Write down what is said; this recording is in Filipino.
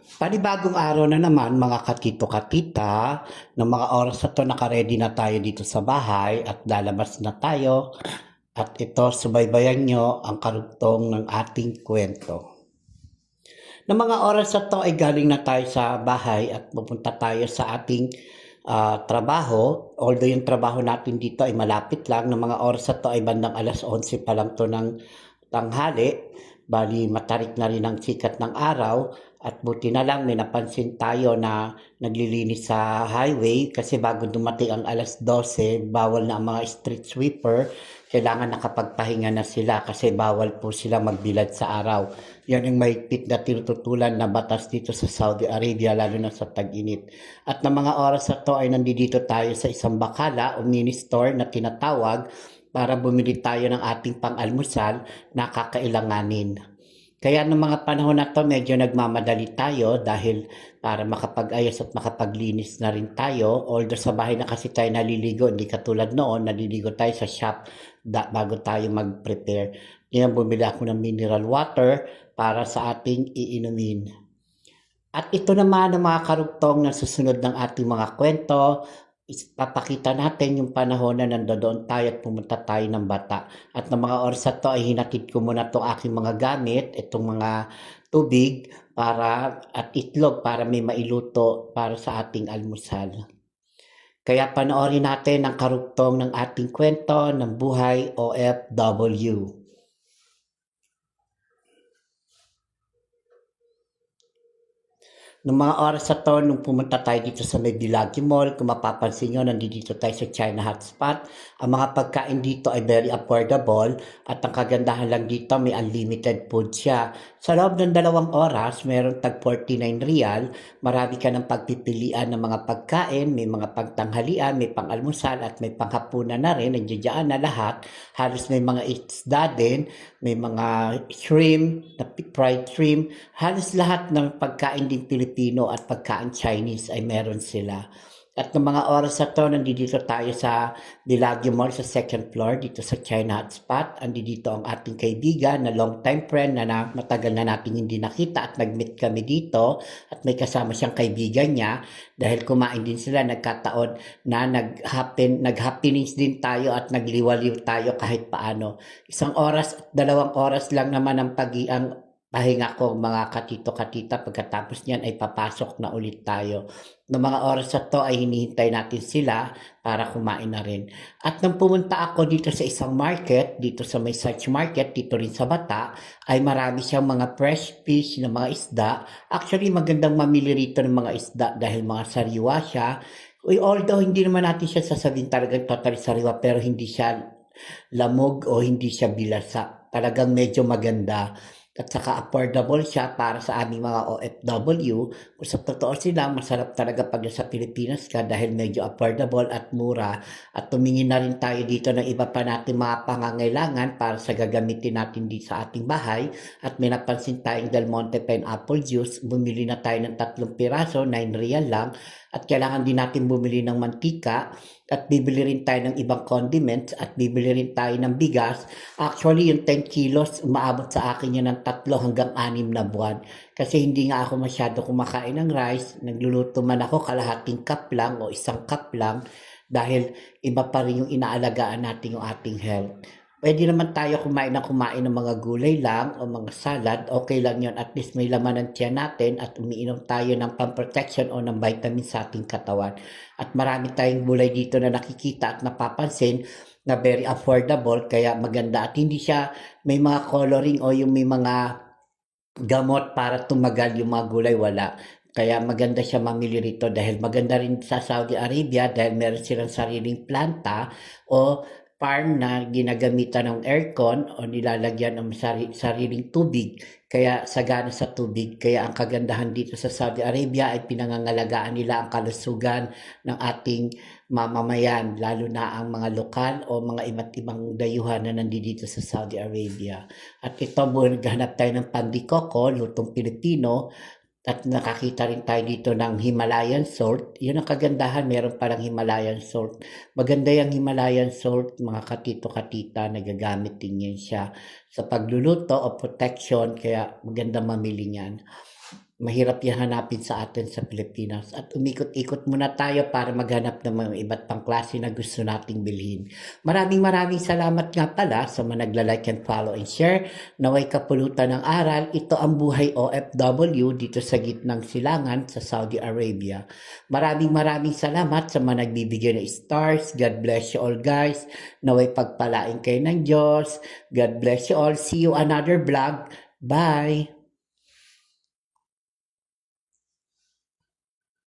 Panibagong araw na naman mga katito-katita, ng mga oras na to naka-ready na tayo dito sa bahay at lalabas na tayo at ito subaybayan nyo ang karugtong ng ating kwento. Ng mga oras na to ay galing na tayo sa bahay at pupunta tayo sa ating trabaho. Although yung trabaho natin dito ay malapit lang, ng mga oras na to ay bandang alas 11 pa lang to ng tanghali. Bali matarik na rin ang sikat ng araw at buti na lang may napansin tayo na naglilinis sa highway kasi bago dumating ang alas 12, bawal na ang mga street sweeper. Kailangan nakapagpahinga na sila kasi bawal po sila magbilad sa araw. Yan ang mahigpit na tinututulan na batas dito sa Saudi Arabia, lalo na sa tag-init. At ng mga oras na to ay nandito tayo sa isang bakala o mini store na tinatawag para bumili tayo ng ating pang-almusal na kakailanganin. Kaya ng mga panahon na to medyo nagmamadali tayo dahil para makapag-ayos at makapaglinis na rin tayo. Although sa bahay na kasi tayo naliligo, hindi katulad noon, naliligo tayo sa shop bago tayo mag-prepare. Ngayon bumili ako ng mineral water para sa ating iinumin. At ito naman ang mga karugtong na susunod ng ating mga kwento. Papakita natin yung panahon na nandoon tayo at pumunta tayo ng Bata. At ng mga oras na to ay hinatid ko muna itong aking mga gamit, itong mga tubig at itlog para may mailuto para sa ating almusal. Kaya panoorin natin ang karugtong ng ating kwento ng buhay OFW. Nung mga oras na to, nung pumunta tayo dito sa may Bilagi Mall, kung mapapansin nyo, nandito tayo sa China Hotspot. Ang mga pagkain dito ay very affordable at ang kagandahan lang dito, may unlimited food siya. Sa loob ng 2 oras, meron tag 49 real, marami ka ng pagpipilian ng mga pagkain, may mga pagtanghalian, may pang-almusal at may panghapunan na rin, nandiyan na lahat. Halos may mga isda din, may mga shrimp, fried shrimp, halos lahat ng pagkain din Pilipino at pagkain Chinese ay meron sila. At ng mga oras na to, nandito tayo sa Dilagio Mall sa 2nd floor dito sa China Hotspot. Andito ang ating kaibigan na long time friend na matagal na natin hindi nakita at nag-meet kami dito at may kasama siyang kaibigan niya dahil kumain din sila, nagkataon na nag-happenings din tayo at nagliwaliw tayo kahit paano. 1 oras at 2 oras lang naman ang pahinga ko mga katito-katita. Pagkatapos niyan ay papasok na ulit tayo. Noong mga oras na to ay hinihintay natin sila para kumain na rin. At nang pumunta ako dito sa isang market, dito sa may Such Market, dito rin sa Bata, ay marami siyang mga fresh fish na mga isda. Actually, magandang mamili rito ng mga isda dahil mga sariwa siya. Although hindi naman natin siya sasabihin talagang totally sariwa, pero hindi siya lamog o hindi siya bilasa. Talagang medyo maganda. At saka affordable siya para sa aming mga OFW. Kung sa totoo sila, masarap talaga pag sa Pilipinas ka dahil medyo affordable at mura. At tumingin na rin tayo dito ng iba pa natin mga pangangailangan para sa gagamitin natin dito sa ating bahay. At may napansin tayong Del Monte Pineapple Juice. Bumili na tayo ng 3 piraso, 9 real lang. At kailangan din natin bumili ng mantika. At bibili rin tayo ng ibang condiments at bibili rin tayo ng bigas. Actually, yung 10 kilos, umaabot sa akin yan ng 3 hanggang 6 na buwan. Kasi hindi nga ako masyado kumakain ng rice. Nagluluto man ako kalahating cup lang o 1 cup lang dahil iba pa rin yung inaalagaan natin yung ating health. Pwede naman tayo kumain ng mga gulay lang o mga salad. Okay lang yun. At least may laman ng tiyan natin at umiinom tayo ng pang-protection o ng vitamin sa ating katawan. At marami tayong gulay dito na nakikita at napapansin na very affordable kaya maganda. At hindi siya may mga coloring o yung may mga gamot para tumagal yung mga gulay, wala. Kaya maganda siya mamili rito dahil maganda rin sa Saudi Arabia dahil meron silang sariling planta o farm na ginagamitan ng aircon o nilalagyan ng sariling tubig. Kaya sagana sa tubig. Kaya ang kagandahan dito sa Saudi Arabia ay pinangangalagaan nila ang kalusugan ng ating mamamayan, lalo na ang mga lokal o mga iba't ibang dayuhan na nandito sa Saudi Arabia. At ito, naghanap tayo ng pandikoko, lutong Pilipino, at nakakita rin tayo dito ng Himalayan salt. Yun ang kagandahan, meron palang Himalayan salt. Maganda yung Himalayan salt, mga katito-katita, nagagamit din yan siya sa pagluluto o protection, kaya maganda mamili niyan. mahirap yan hanapin sa atin sa Pilipinas. At umikot-ikot muna tayo para maghanap ng mga iba't pang klase na gusto nating bilhin. Maraming salamat nga pala sa mga nagla-like and follow and share. Naway kapulutan ng aral, ito ang buhay OFW dito sa gitnang silangan sa Saudi Arabia. Maraming salamat sa mga nagbibigay ng stars. God bless you all guys. Naway pagpalain kayo ng Diyos. God bless you all. See you another vlog. Bye!